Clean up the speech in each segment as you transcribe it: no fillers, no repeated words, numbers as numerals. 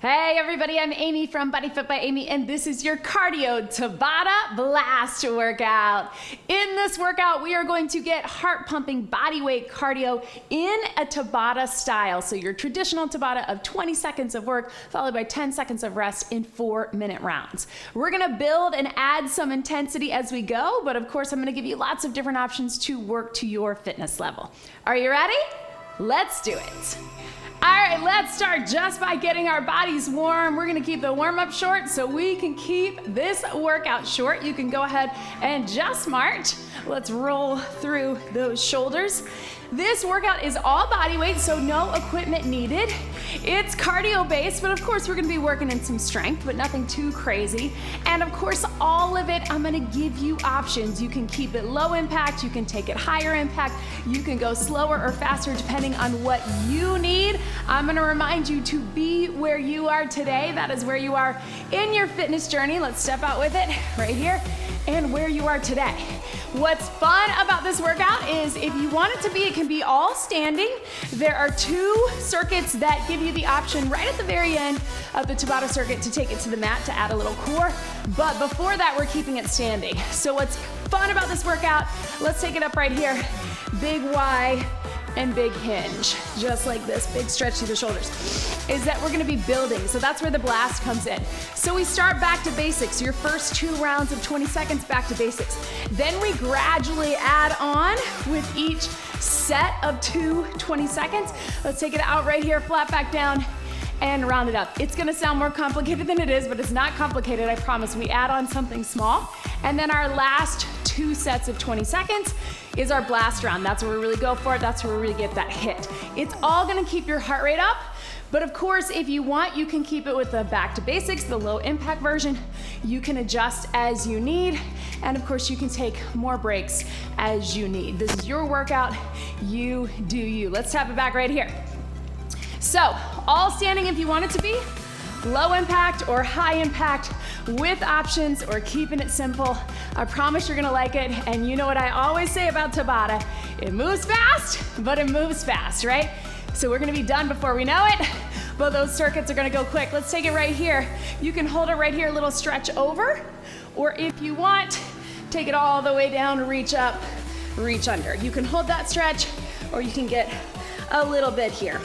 Hey everybody, I'm Amy from BodyFit by Amy, and this is your cardio Tabata blast workout. In this workout, we are going to get heart pumping body weight cardio in a Tabata style. So your traditional Tabata of 20 seconds of work followed by 10 seconds of rest in 4-minute rounds. We're gonna build and add some intensity as we go, but of course I'm gonna give you lots of different options to work to your fitness level. Are you ready? Let's do it. All right, let's start just by getting our bodies warm. We're gonna keep the warm-up short so we can keep this workout short. You can go ahead and just march. Let's roll through those shoulders. This workout is all body weight, so no equipment needed. It's cardio based, but of course we're gonna be working in some strength, but nothing too crazy. And of course, all of it, I'm gonna give you options. You can keep it low impact, you can take it higher impact, you can go slower or faster depending on what you need. I'm gonna remind you to be where you are today. That is where you are in your fitness journey. Let's step out with it right here and where you are today. What's fun about this workout is if you want it to be, it can be all standing. There are 2 circuits that give you the option right at the very end of the Tabata circuit to take it to the mat to add a little core. But before that, we're keeping it standing. So what's fun about this workout, let's take it up right here. Big Y and big hinge, just like this, big stretch through the shoulders, is that we're gonna be building. So that's where the blast comes in. So we start back to basics, your first 2 rounds of 20 seconds back to basics. Then we gradually add on with each set of 2 20 seconds. Let's take it out right here, flat back down, and round it up. It's gonna sound more complicated than it is, but it's not complicated, I promise. We add on something small, and then our last 2 sets of 20 seconds is our blast round. That's where we really go for it. That's where we really get that hit. It's all gonna keep your heart rate up, but of course, if you want, you can keep it with the back to basics, the low impact version. You can adjust as you need, and of course, you can take more breaks as you need. This is your workout, you do you. Let's tap it back right here. So, all standing if you want it to be, low impact or high impact with options or keeping it simple. I promise you're gonna like it, and you know what I always say about Tabata, it moves fast, but it moves fast, right? So we're gonna be done before we know it, but those circuits are gonna go quick. Let's take it right here. You can hold it right here, a little stretch over, or if you want, take it all the way down, reach up, reach under. You can hold that stretch, or you can get a little bit here.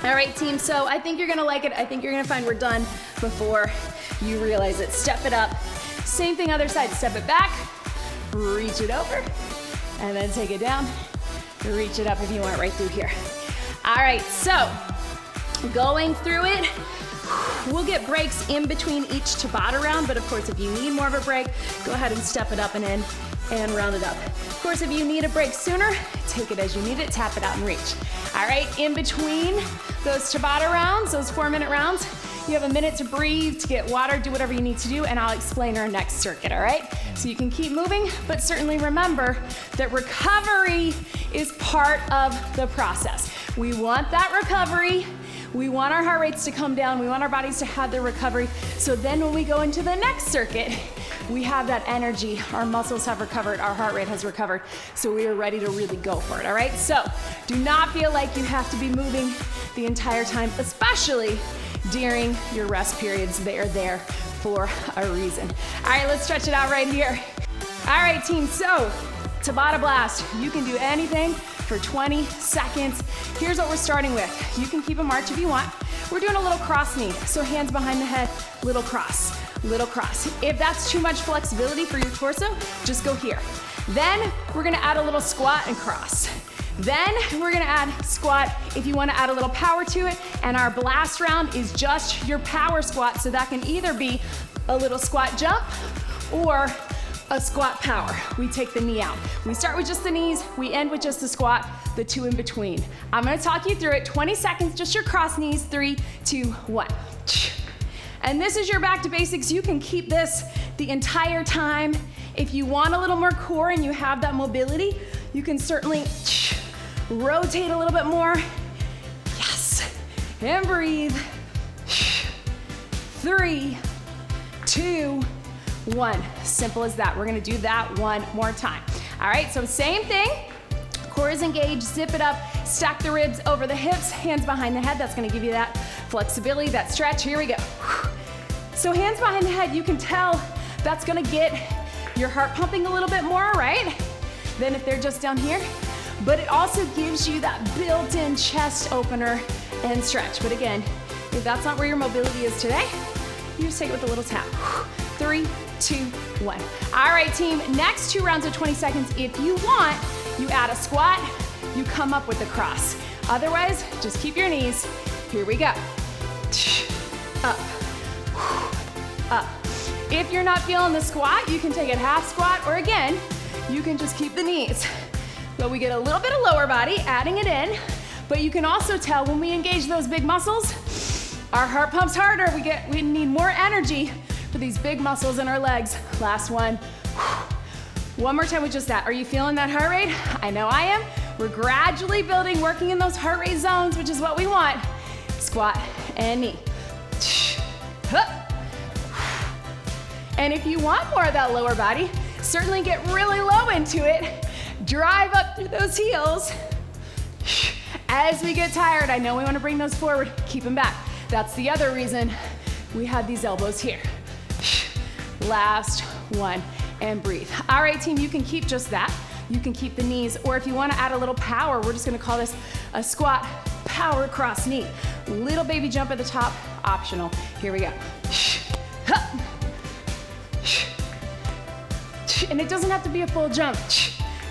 All right, team, so I think you're gonna like it. I think you're gonna find we're done before you realize it. Step it up. Same thing other side, step it back, reach it over, and then take it down, reach it up if you want right through here. All right, so going through it, we'll get breaks in between each Tabata round, but of course, if you need more of a break, go ahead and step it up and in and round it up. Of course, if you need a break sooner, take it as you need it, tap it out and reach. All right, in between those Tabata rounds, those 4-minute rounds, you have a minute to breathe, to get water, do whatever you need to do, and I'll explain our next circuit, all right? So you can keep moving, but certainly remember that recovery is part of the process. We want that recovery. We want our heart rates to come down. We want our bodies to have their recovery. So then when we go into the next circuit, we have that energy, our muscles have recovered, our heart rate has recovered, so we are ready to really go for it, all right? So do not feel like you have to be moving the entire time, especially during your rest periods. They are there for a reason. All right, let's stretch it out right here. All right, team, so Tabata blast, you can do anything for 20 seconds. Here's what we're starting with. You can keep a march if you want. We're doing a little cross knee, so hands behind the head, little cross, little cross. If that's too much flexibility for your torso, just go here. Then we're gonna add a little squat and cross. Then we're gonna add squat if you wanna add a little power to it, and our blast round is just your power squat, so that can either be a little squat jump or a squat power. We take the knee out. We start with just the knees, we end with just the squat, the 2 in between. I'm gonna talk you through it, 20 seconds, just your cross knees, 3, 2, 1. And this is your back to basics. You can keep this the entire time. If you want a little more core and you have that mobility, you can certainly rotate a little bit more. Yes, and breathe. 3, 2, 1. Simple as that. We're gonna do that one more time. All right, so same thing. Core is engaged, zip it up, stack the ribs over the hips, hands behind the head. That's gonna give you that flexibility, that stretch. Here we go. So hands behind the head, you can tell that's gonna get your heart pumping a little bit more, right? Than if they're just down here. But it also gives you that built-in chest opener and stretch. But again, if that's not where your mobility is today, you just take it with a little tap. 3, 2, 1. All right, team, next 2 rounds of 20 seconds. If you want, you add a squat, you come up with a cross. Otherwise, just keep your knees. Here we go. Up, up. If you're not feeling the squat, you can take it half squat, or again, you can just keep the knees. But we get a little bit of lower body, adding it in, but you can also tell when we engage those big muscles, our heart pumps harder. We need more energy for these big muscles in our legs. Last one. One more time with just that. Are you feeling that heart rate? I know I am. We're gradually building, working in those heart rate zones, which is what we want. Squat and knee. And if you want more of that lower body, certainly get really low into it. Drive up through those heels. As we get tired, I know we want to bring those forward, keep them back. That's the other reason we have these elbows here. Last one, and breathe. All right, team, you can keep just that. You can keep the knees, or if you want to add a little power, we're just going to call this a squat power cross knee. Little baby jump at the top, optional. Here we go. And it doesn't have to be a full jump.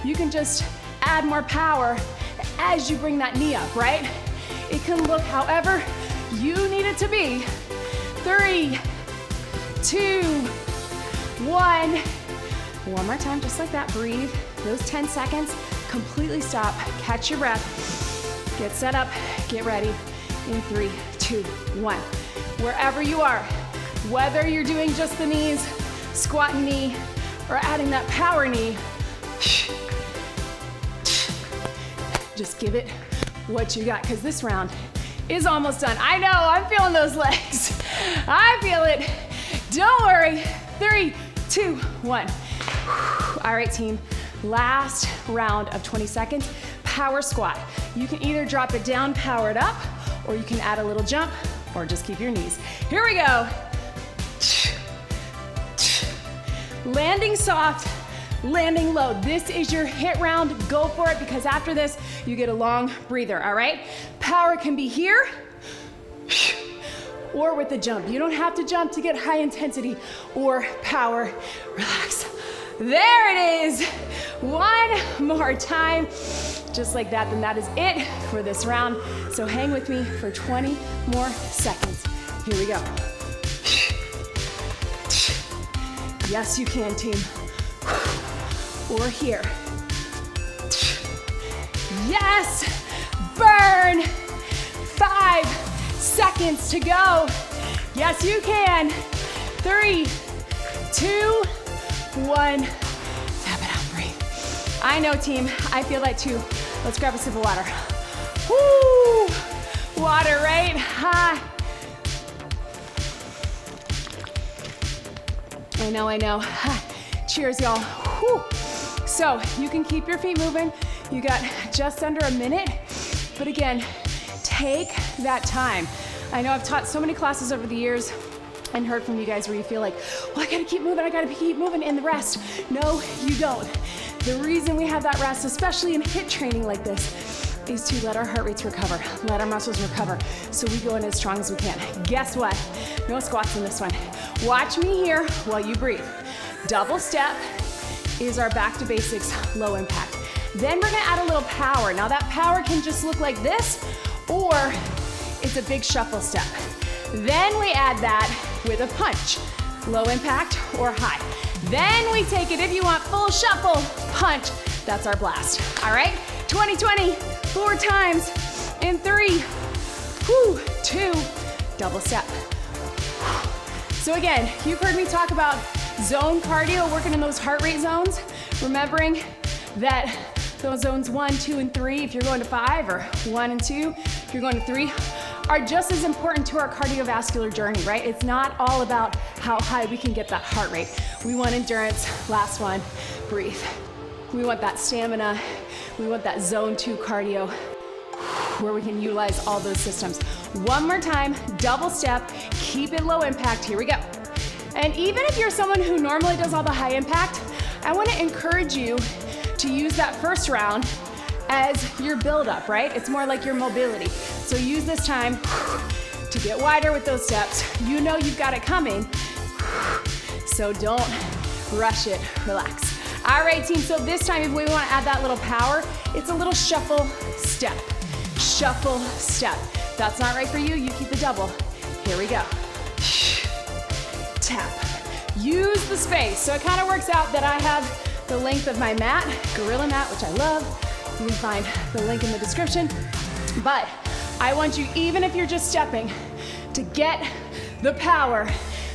You can just add more power as you bring that knee up, right? It can look however you need it to be. 3, 2, 1. One more time, just like that, breathe. Those 10 seconds, completely stop, catch your breath, get set up, get ready in 3, 2, 1. Wherever you are, whether you're doing just the knees, squatting knee, or adding that power knee, just give it what you got, because this round is almost done. I know, I'm feeling those legs. I feel it. Don't worry. 3, 2, 1. All right, team. Last round of 20 seconds, power squat. You can either drop it down, power it up, or you can add a little jump, or just keep your knees. Here we go. Landing soft, landing low. This is your hit round. Go for it, because after this, you get a long breather, all right? Power can be here or with the jump. You don't have to jump to get high intensity or power. Relax. There it is. One more time. Just like that, then that is it for this round. So hang with me for 20 more seconds. Here we go. Yes, you can, team. Or here. Yes! Burn! 5 seconds to go. Yes, you can. 3, 2, 1. Tap it out, breathe. I know, team. I feel that too. Let's grab a sip of water. Woo! Water, right? Ha! I know. Cheers, y'all. Whew. So you can keep your feet moving. You got just under a minute, but again, take that time. I know I've taught so many classes over the years and heard from you guys where you feel like, well, I gotta keep moving in the rest. No, you don't. The reason we have that rest, especially in HIIT training like this, is to let our heart rates recover, let our muscles recover, so we go in as strong as we can. Guess what? No squats in this one. Watch me here while you breathe. Double step is our back to basics, low impact. Then we're gonna add a little power. Now that power can just look like this, or it's a big shuffle step. Then we add that with a punch, low impact or high. Then we take it, if you want, full shuffle, punch. That's our blast. All right, 20, 4 times in 3, 2, double step. So again, you've heard me talk about zone cardio, working in those heart rate zones, remembering that those zones 1, 2, and 3, if you're going to 5, or 1 and 2, if you're going to 3, are just as important to our cardiovascular journey, right? It's not all about how high we can get that heart rate. We want endurance. Last one, breathe. We want that stamina. We want that zone 2 cardio where we can utilize all those systems. One more time, double step, keep it low impact, here we go. And even if you're someone who normally does all the high impact, I wanna encourage you to use that first round as your build up, right? It's more like your mobility. So use this time to get wider with those steps. You know you've got it coming, so don't rush it, relax. All right, team, so this time if we wanna add that little power, it's a little shuffle step. Shuffle step. If that's not right for you, you keep the double. Here we go. Tap. Use the space. So it kind of works out that I have the length of my mat, gorilla mat, which I love. You can find the link in the description. But I want you, even if you're just stepping, to get the power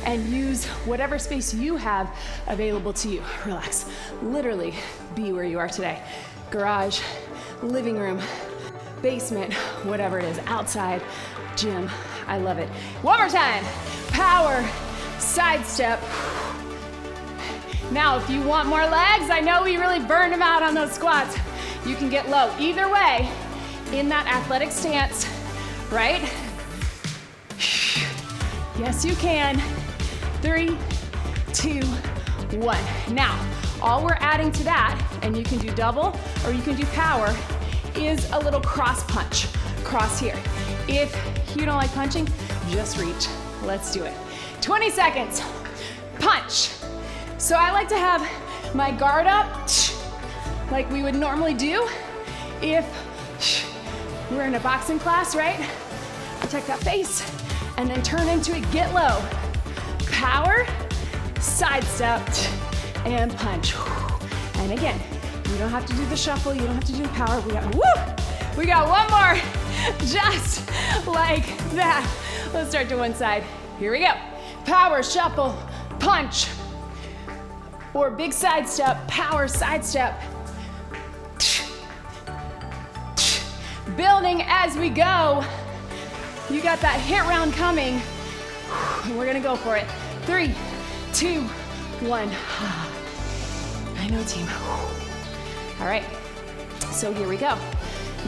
and use whatever space you have available to you. Relax. Literally be where you are today. Garage, living room, basement, whatever it is, outside, gym. I love it. One more time. Power, side step. Now, if you want more legs, I know we really burned them out on those squats. You can get low. Either way, in that athletic stance, right? Yes, you can. 3, 2, 1. Now, all we're adding to that, and you can do double or you can do power, is a little cross punch. Cross here. If you don't like punching, just reach. Let's do it. 20 seconds. Punch. So I like to have my guard up like we would normally do if we're in a boxing class, right? Protect that face and then turn into it, get low. Power, side step, and punch. And again, you don't have to do the shuffle, you don't have to do the power. We got one more, just like that. Let's start to one side. Here we go. Power, shuffle, punch. Or big side step, power, side step. Building as we go. You got that hit round coming. And we're gonna go for it. 3, 2, 1. I know, team. All right, so here we go.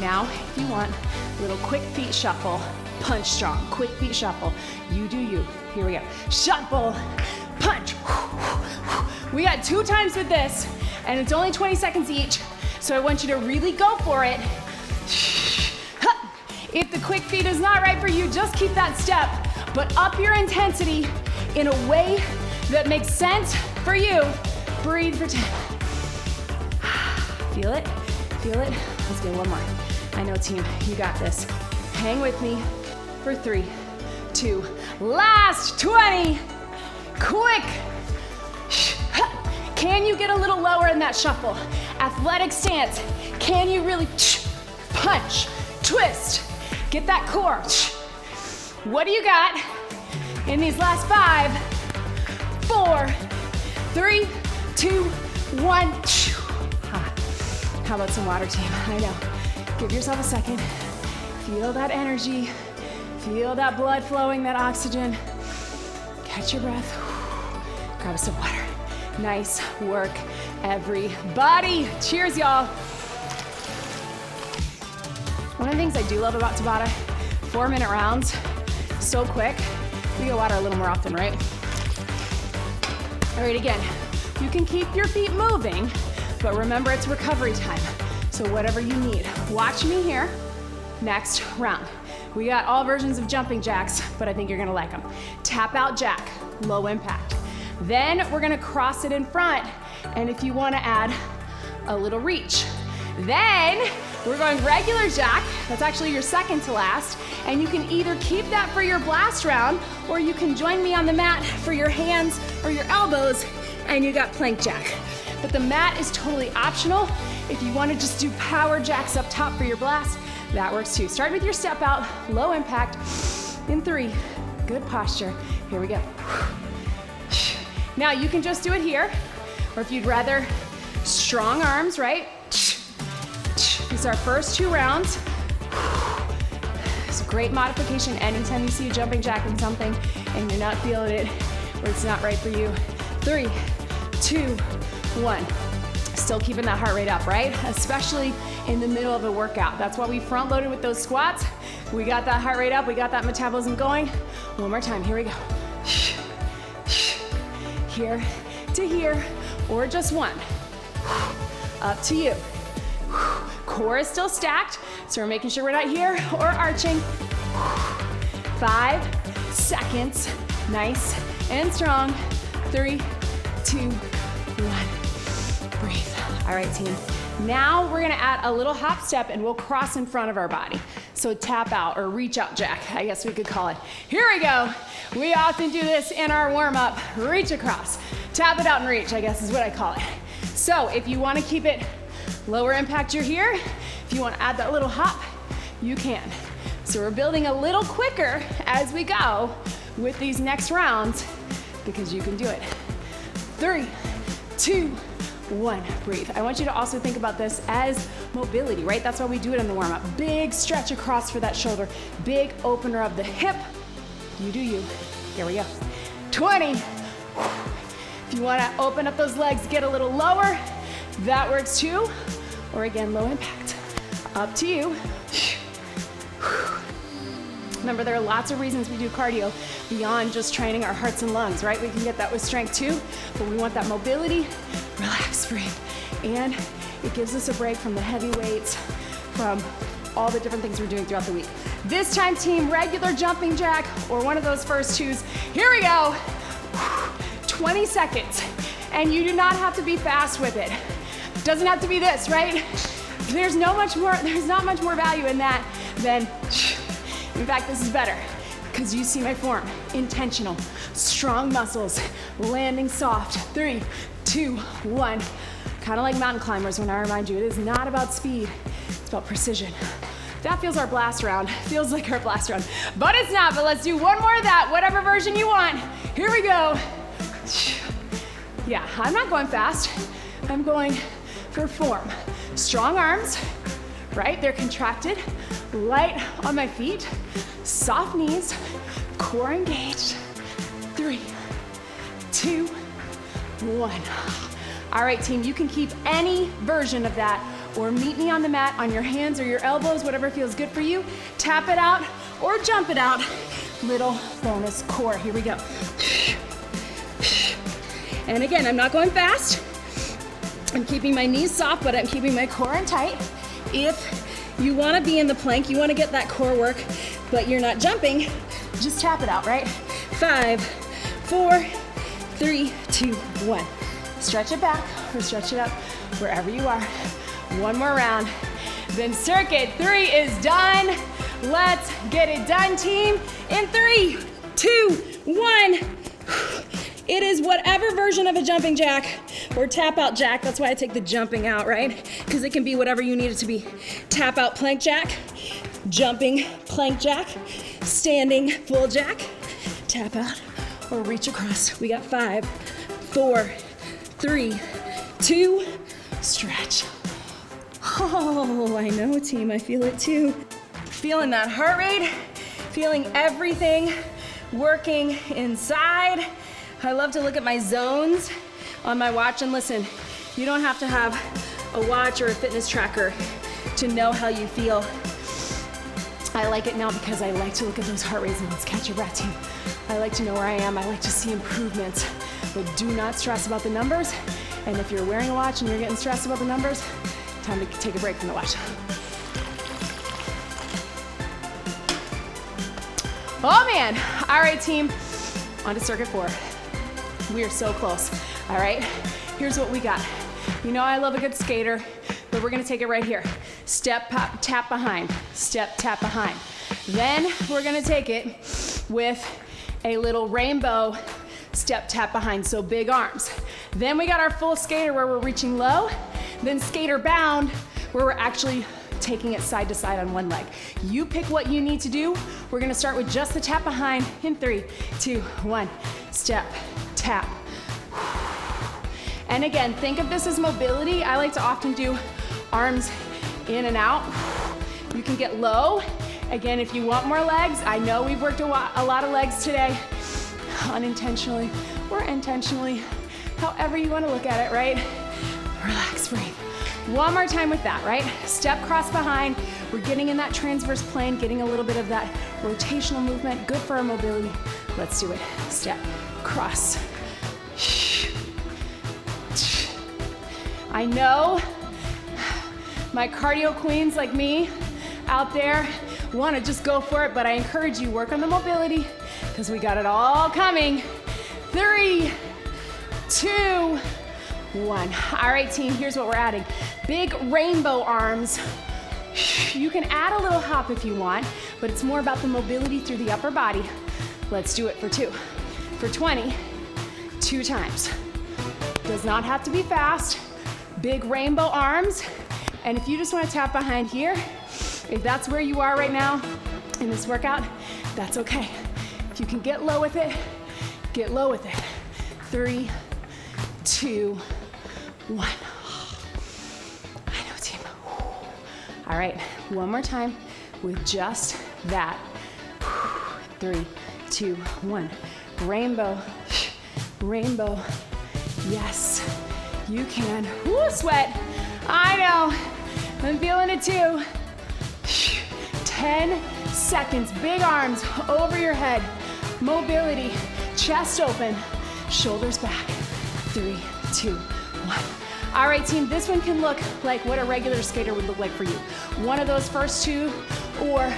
Now, if you want, a little quick feet shuffle, punch strong, quick feet shuffle. You do you. Here we go. Shuffle, punch. We got 2 times with this, and it's only 20 seconds each, so I want you to really go for it. If the quick feet is not right for you, just keep that step, but up your intensity in a way that makes sense for you. Breathe for 10. Feel it? Feel it? Let's get one more. I know, team, you got this. Hang with me for 3, 2, last 20. Quick. Can you get a little lower in that shuffle? Athletic stance. Can you really punch, twist, get that core? What do you got in these last 5, 4, 3, 2, 1. How about some water, team? I know. Give yourself a second. Feel that energy. Feel that blood flowing, that oxygen. Catch your breath. Grab us some water. Nice work, everybody. Cheers, y'all. One of the things I do love about Tabata, 4-minute rounds, so quick. We get water a little more often, right? All right, again, you can keep your feet moving, but remember it's recovery time. So whatever you need. Watch me here. Next round. We got all versions of jumping jacks, but I think you're gonna like them. Tap out jack, low impact. Then we're gonna cross it in front, and if you wanna add a little reach. Then we're going regular jack, that's actually your second to last, and you can either keep that for your blast round, or you can join me on the mat for your hands or your elbows, and you got plank jack. But the mat is totally optional. If you wanna just do power jacks up top for your blast, that works too. Start with your step out, low impact, in 3, good posture. Here we go. Now you can just do it here, or if you'd rather, strong arms, right? These are our first 2 rounds. It's a great modification anytime you see a jumping jack in something and you're not feeling it, or it's not right for you. 3, 2, 1. Still keeping that heart rate up, right? Especially in the middle of a workout. That's why we front loaded with those squats, We got that heart rate up, we got that metabolism going. One more time, here we go. Here to here, or just one. Up to you. Core is still stacked, so we're making sure we're not here or arching. 5 seconds, nice and strong. 3, 2, 1, breathe. All right, team. Now we're gonna add a little hop step and we'll cross in front of our body. So tap out or reach out jack, I guess we could call it. Here we go. We often do this in our warm up. Reach across. Tap it out and reach, I guess is what I call it. So if you wanna keep it lower impact, you're here. If you wanna add that little hop, you can. So we're building a little quicker as we go with these next rounds because you can do it. 3, 2, 1, breathe. I want you to also think about this as mobility, right? That's why we do it in the warm-up. Big stretch across for that shoulder. Big opener of the hip. You do you. Here we go. 20. If you wanna open up those legs, get a little lower, that works too. Or again, low impact. Up to you. Remember, there are lots of reasons we do cardio beyond just training our hearts and lungs, right? We can get that with strength too, but we want that mobility. Relax, breathe. And it gives us a break from the heavy weights, from all the different things we're doing throughout the week. This time, team, regular jumping jack or one of those first twos. Here we go. 20 seconds. And you do not have to be fast with it. Doesn't have to be this, right? There's not much more value in that than, in fact, this is better because you see my form. Intentional, strong muscles, landing soft. 3, 2, 1. Kind of like mountain climbers when I remind you, it is not about speed, it's about precision. That feels our blast round. Feels like our blast round, but it's not. But let's do one more of that, whatever version you want. Here we go. Yeah, I'm not going fast. I'm going for form. Strong arms, right? They're contracted. Light on my feet. Soft knees. Core engaged. 3, 2, 1. All right, team, you can keep any version of that or meet me on the mat on your hands or your elbows, whatever feels good for you. Tap it out or jump it out. Little bonus core. Here we go. And again, I'm not going fast. I'm keeping my knees soft, but I'm keeping my core in tight. If you wanna be in the plank, you wanna get that core work, but you're not jumping, just tap it out, right? 5, 4, 3, 2, 1. Stretch it back or stretch it up wherever you are. One more round. Then circuit 3 is done. Let's get it done, team. In 3, 2, 1. It is whatever version of a jumping jack or tap out jack. That's why I take the jumping out, right? Because it can be whatever you need it to be. Tap out plank jack, jumping plank jack, standing full jack, tap out or reach across. We got 5, 4, 3, 2, stretch. Oh, I know, team, I feel it too. Feeling that heart rate, feeling everything working inside. I love to look at my zones on my watch, and listen, you don't have to have a watch or a fitness tracker to know how you feel. I like it now because I like to look at those heart rate zones. Catch your breath, team. I like to know where I am. I like to see improvements, but do not stress about the numbers. And if you're wearing a watch and you're getting stressed about the numbers, time to take a break from the watch. Oh man, all right, team, on to circuit 4. We are so close, all right? Here's what we got. You know I love a good skater, but we're gonna take it right here. Step, pop, tap behind, step, tap behind. Then we're gonna take it with a little rainbow step, tap behind, so big arms. Then we got our full skater where we're reaching low, then skater bound where we're actually taking it side to side on one leg. You pick what you need to do. We're gonna start with just the tap behind in 3, 2, 1. Step, tap. And again, think of this as mobility. I like to often do arms in and out. You can get low. Again, if you want more legs, I know we've worked a lot of legs today, unintentionally or intentionally, however you wanna look at it, right? Relax, breathe. One more time with that, right? Step, cross behind. We're getting in that transverse plane, getting a little bit of that rotational movement. Good for our mobility. Let's do it. Step, cross. I know my cardio queens like me out there want to just go for it, but I encourage you, work on the mobility because we got it all coming. 3, 2, 1. All right, team, here's what we're adding. Big rainbow arms. You can add a little hop if you want, but it's more about the mobility through the upper body. Let's do it for 2. For 20, 2 times. Does not have to be fast. Big rainbow arms. And if you just want to tap behind here, if that's where you are right now in this workout, that's okay. If you can get low with it, get low with it. 3, 2, 1. I know, team. All right, one more time with just that. 3, 2, 1. Rainbow, rainbow. Yes, you can. Woo, sweat. I know, I'm feeling it too. 10 seconds, big arms over your head. Mobility, chest open, shoulders back. 3, 2, 1. All right, team, this one can look like what a regular skater would look like for you. One of those first 2, or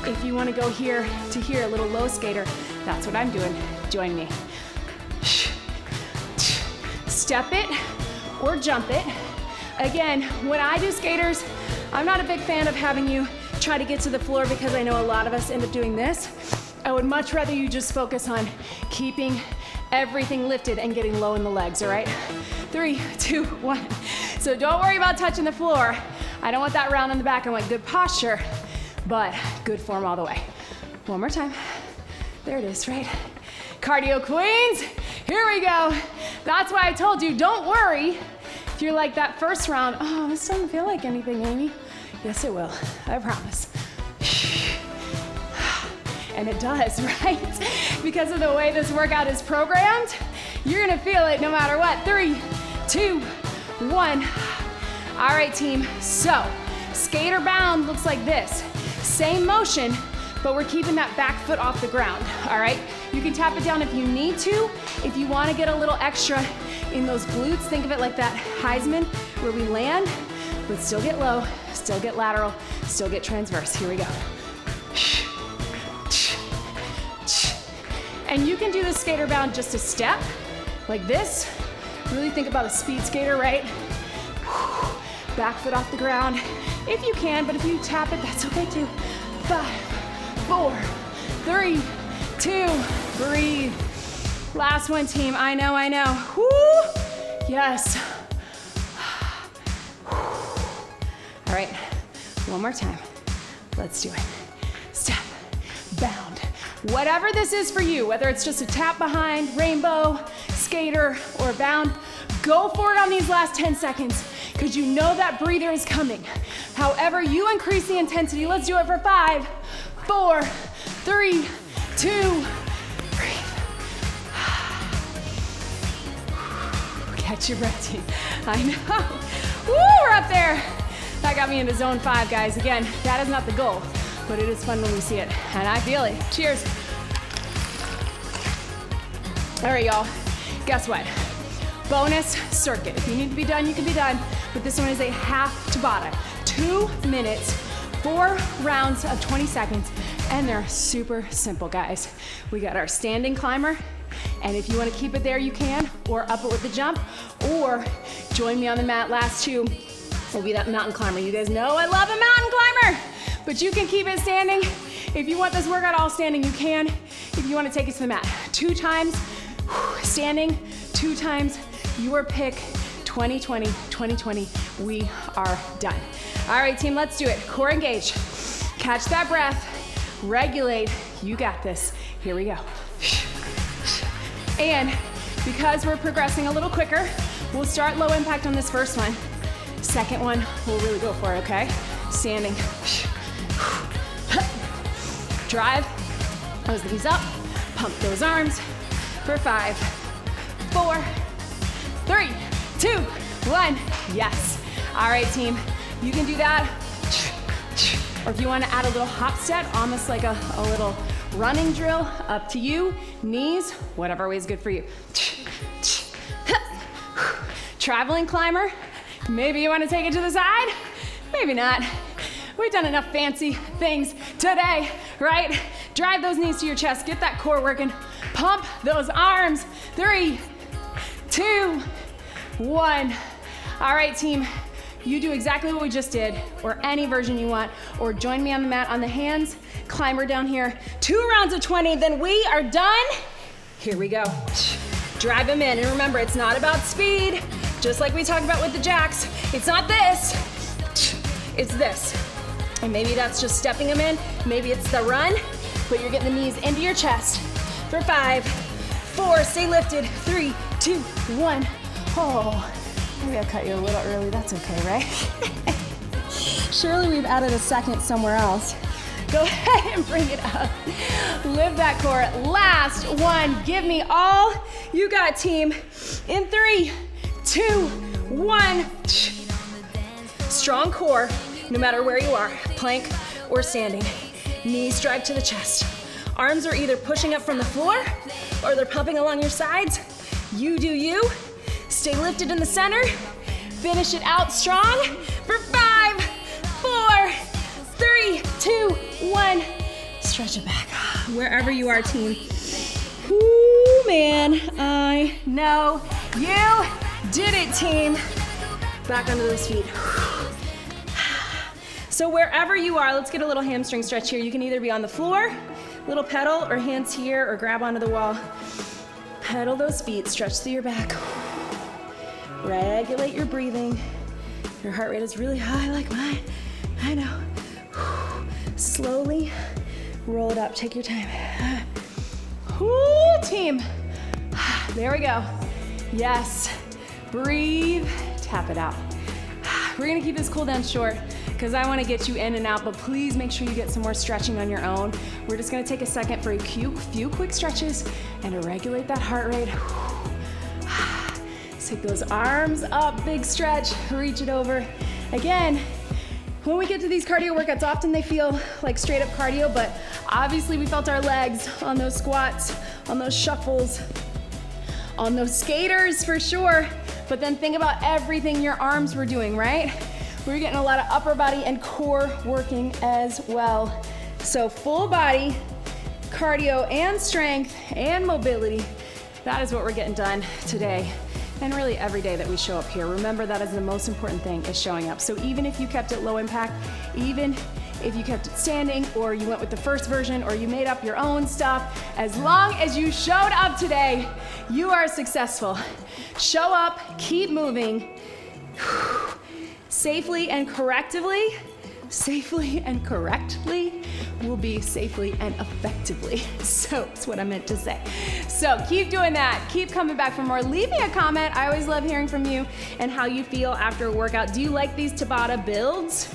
if you want to go here to here, a little low skater, that's what I'm doing. Join me. Step it or jump it. Again, when I do skaters, I'm not a big fan of having you try to get to the floor because I know a lot of us end up doing this. I would much rather you just focus on keeping everything lifted and getting low in the legs, all right? 3, 2, 1. So don't worry about touching the floor. I don't want that round in the back. I want good posture, but good form all the way. One more time. There it is, right? Cardio queens, here we go. That's why I told you, don't worry if you're like that first round. Oh, this doesn't feel like anything, Amy. Yes, it will, I promise. And it does, right? Because of the way this workout is programmed, you're gonna feel it no matter what. 3, 2, 1. All right, team, so skater bound looks like this. Same motion, but we're keeping that back foot off the ground, all right? You can tap it down if you need to. If you wanna get a little extra in those glutes, think of it like that Heisman where we land, but still get low, still get lateral, still get transverse. Here we go. And you can do the skater bound just a step, like this. Really think about a speed skater, right? Back foot off the ground, if you can, but if you tap it, that's okay too. 5, 4, 3, 2, breathe. Last one, team, I know. Woo! Yes. All right, one more time. Let's do it. Step, bound. Whatever this is for you, whether it's just a tap behind, rainbow, skater, or bound, go for it on these last 10 seconds because you know that breather is coming. However, you increase the intensity. Let's do it for 5, 4, 3, 2, breathe. Catch your breath, team. I know. Woo, we're up there. That got me into zone 5, guys. Again, that is not the goal, but it is fun when we see it, and I feel it. Cheers. All right, y'all, guess what? Bonus circuit. If you need to be done, you can be done, but this one is a half Tabata. 2 minutes, 4 rounds of 20 seconds, and they're super simple, guys. We got our standing climber, and if you wanna keep it there, you can, or up it with the jump, or join me on the mat. Last 2 will be that mountain climber. You guys know I love a mountain climber, but you can keep it standing. If you want this workout all standing, you can. If you wanna take it to the mat, 2 times standing, 2 times your pick. 2020, 2020, we are done. All right, team, let's do it. Core engage. Catch that breath, regulate. You got this. Here we go. And because we're progressing a little quicker, we'll start low impact on this first one. Second one, we'll really go for it, okay? Standing. Drive those knees up, pump those arms for 5, 4, 3, 2, 1. Yes. All right, team, you can do that. Or if you want to add a little hop step, almost like a little running drill, up to you. Knees, whatever way is good for you. Traveling climber, maybe you want to take it to the side, maybe not. We've done enough fancy things today, right? Drive those knees to your chest, get that core working, pump those arms. 3, 2, 1. All right, team, you do exactly what we just did, or any version you want, or join me on the mat on the hands, climber down here. 2 rounds of 20, then we are done. Here we go. Drive them in, and remember, it's not about speed, just like we talked about with the jacks. It's not this, it's this. And maybe that's just stepping them in, maybe it's the run, but you're getting the knees into your chest. For 5, 4, stay lifted. 3, 2, 1. Oh, maybe I cut you a little early, that's okay, right? Surely we've added a second somewhere else. Go ahead and bring it up. Lift that core. Last one, give me all you got, team. In 3, 2, 1. Strong core, no matter where you are, plank or standing. Knees drive to the chest. Arms are either pushing up from the floor or they're pumping along your sides. You do you. Stay lifted in the center. Finish it out strong for 5, 4, 3, 2, 1. Stretch it back. Wherever you are, team. Ooh, man, I know you did it, team. Back onto those feet. So wherever you are, let's get a little hamstring stretch here. You can either be on the floor, little pedal, or hands here, or grab onto the wall. Pedal those feet, stretch through your back. Regulate your breathing. Your heart rate is really high like mine. I know. Slowly roll it up, take your time. Whoo, team. There we go. Yes, breathe, tap it out. We're gonna keep this cool down short because I wanna get you in and out, but please make sure you get some more stretching on your own. We're just gonna take a second for a few quick stretches and to regulate that heart rate. Take those arms up, big stretch, reach it over. Again, when we get to these cardio workouts, often they feel like straight up cardio, but obviously we felt our legs on those squats, on those shuffles, on those skaters for sure. But then think about everything your arms were doing, right? We're getting a lot of upper body and core working as well. So full body, cardio and strength and mobility. That is what we're getting done today. And really every day that we show up here. Remember, that is the most important thing, is showing up. So even if you kept it low impact, even if you kept it standing, or you went with the first version, or you made up your own stuff, as long as you showed up today, you are successful. Show up, keep moving, safely and correctly. Safely and correctly will be safely and effectively. So that's what I meant to say. So keep doing that. Keep coming back for more. Leave me a comment. I always love hearing from you and how you feel after a workout. Do you like these Tabata builds?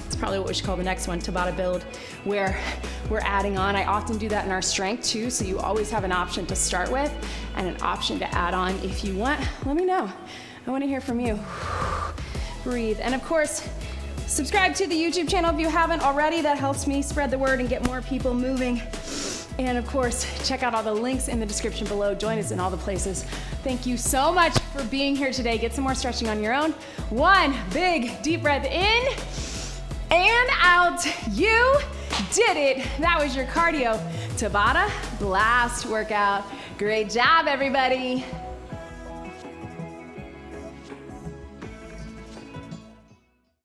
It's probably what we should call the next one, Tabata build, where we're adding on. I often do that in our strength too, so you always have an option to start with and an option to add on if you want. Let me know. I want to hear from you. Breathe. And of course, subscribe to the YouTube channel if you haven't already. That helps me spread the word and get more people moving. And of course, check out all the links in the description below. Join us in all the places. Thank you so much for being here today. Get some more stretching on your own. One big deep breath in and out. You did it. That was your cardio Tabata blast workout. Great job, everybody.